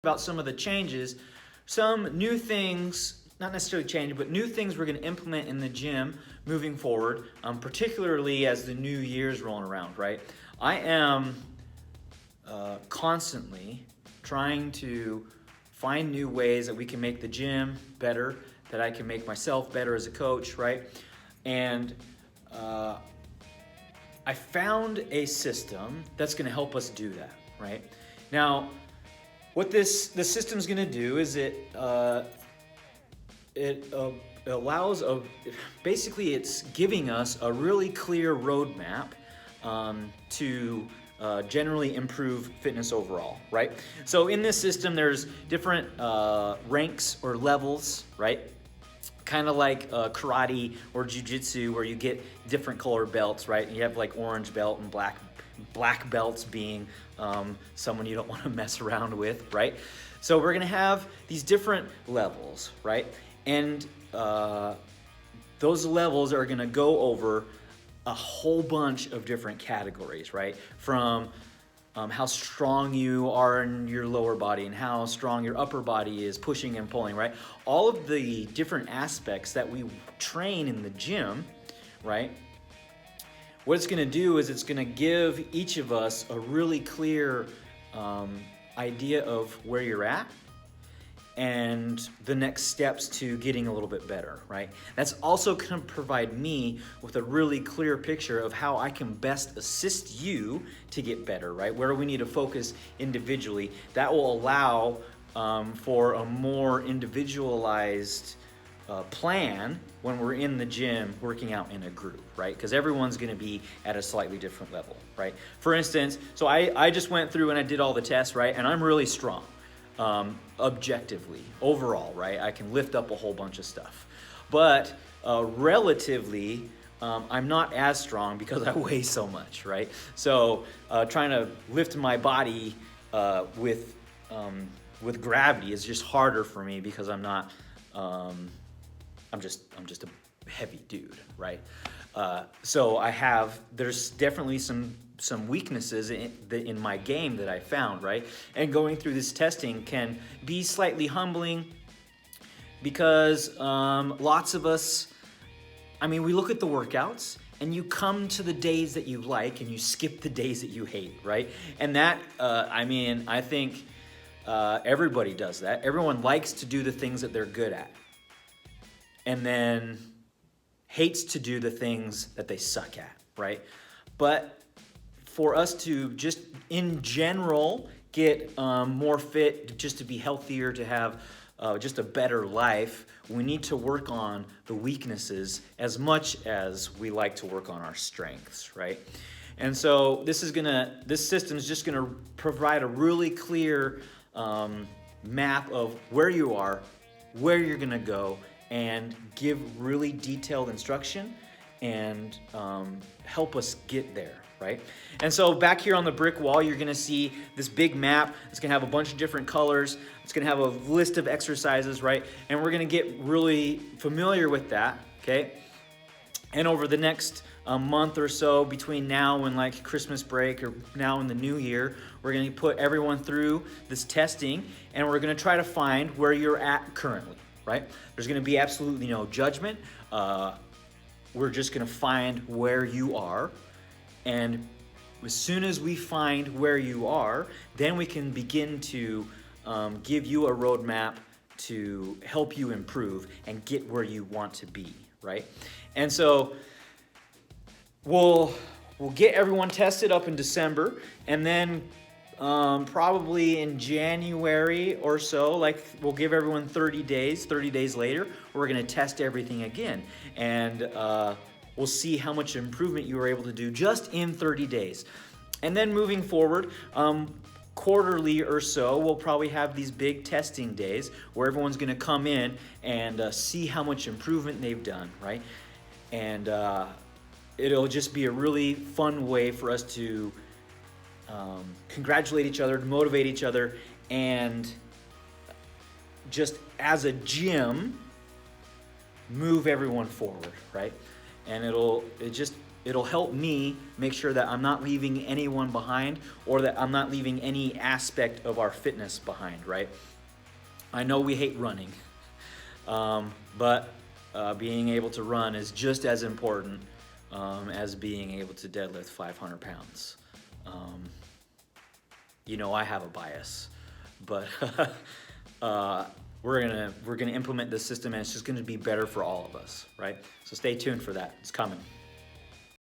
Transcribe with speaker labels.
Speaker 1: about some of the changes, some new things, not necessarily change, but new things we're going to implement in the gym moving forward, particularly as the new year's rolling around, right? I am constantly trying to find new ways that we can make the gym better, that I can make myself better as a coach, right? And I found a system that's going to help us do that, right? Now, what the system is going to do is it allows basically it's giving us a really clear roadmap to generally improve fitness overall, right? So in this system, there's different ranks or levels, right? Kind of like karate or jiu-jitsu, where you get different color belts, right? You have like orange belt and black belts being someone you don't want to mess around with, right? So we're gonna have these different levels, right? And those levels are gonna go over a whole bunch of different categories, right? From how strong you are in your lower body and how strong your upper body is pushing and pulling, right? All of the different aspects that we train in the gym, right? What it's going to do is it's going to give each of us a really clear idea of where you're at and the next steps to getting a little bit better, right? That's also going to provide me with a really clear picture of how I can best assist you to get better, right? Where we need to focus individually. That will allow for a more individualized plan when we're in the gym working out in a group, right? Because everyone's going to be at a slightly different level, right? For instance, so I just went through and I did all the tests, right? And I'm really strong. Objectively, overall, right? I can lift up a whole bunch of stuff. But relatively, I'm not as strong because I weigh so much, right? So trying to lift my body with gravity is just harder for me because I'm not, I'm just a heavy dude, right? So there's definitely some weaknesses in my game that I found, right? And going through this testing can be slightly humbling because lots of us, we look at the workouts and you come to the days that you like and you skip the days that you hate, right? And that, I think everybody does that. Everyone likes to do the things that they're good at and then hates to do the things that they suck at, right? But for us to just in general get more fit, just to be healthier, to have just a better life, we need to work on the weaknesses as much as we like to work on our strengths, right? And so this system is just gonna provide a really clear map of where you are, where you're gonna go, and give really detailed instruction and help us get there, right? And so back here on the brick wall, you're gonna see this big map. It's gonna have a bunch of different colors. It's gonna have a list of exercises, right? And we're gonna get really familiar with that, okay? And over the next month or so, between now and like Christmas break or now and the new year, we're gonna put everyone through this testing and we're gonna try to find where you're at currently, right? There's gonna be absolutely no judgment. We're just gonna find where you are, and as soon as we find where you are, then we can begin to give you a roadmap to help you improve and get where you want to be, right? And so we'll get everyone tested up in December, and then probably in January or so, like we'll give everyone 30 days. 30 days later, we're gonna test everything again. And we'll see how much improvement you were able to do just in 30 days. And then moving forward, quarterly or so, we'll probably have these big testing days where everyone's gonna come in and see how much improvement they've done, right? And it'll just be a really fun way for us to congratulate each other, to motivate each other, and just as a gym, move everyone forward, right? And it just It'll help me make sure that I'm not leaving anyone behind, or that I'm not leaving any aspect of our fitness behind, right? I know we hate running, but being able to run is just as important as being able to deadlift 500 pounds. I have a bias, but we're gonna implement this system, and it's just gonna be better for all of us, right? So stay tuned for that. It's coming.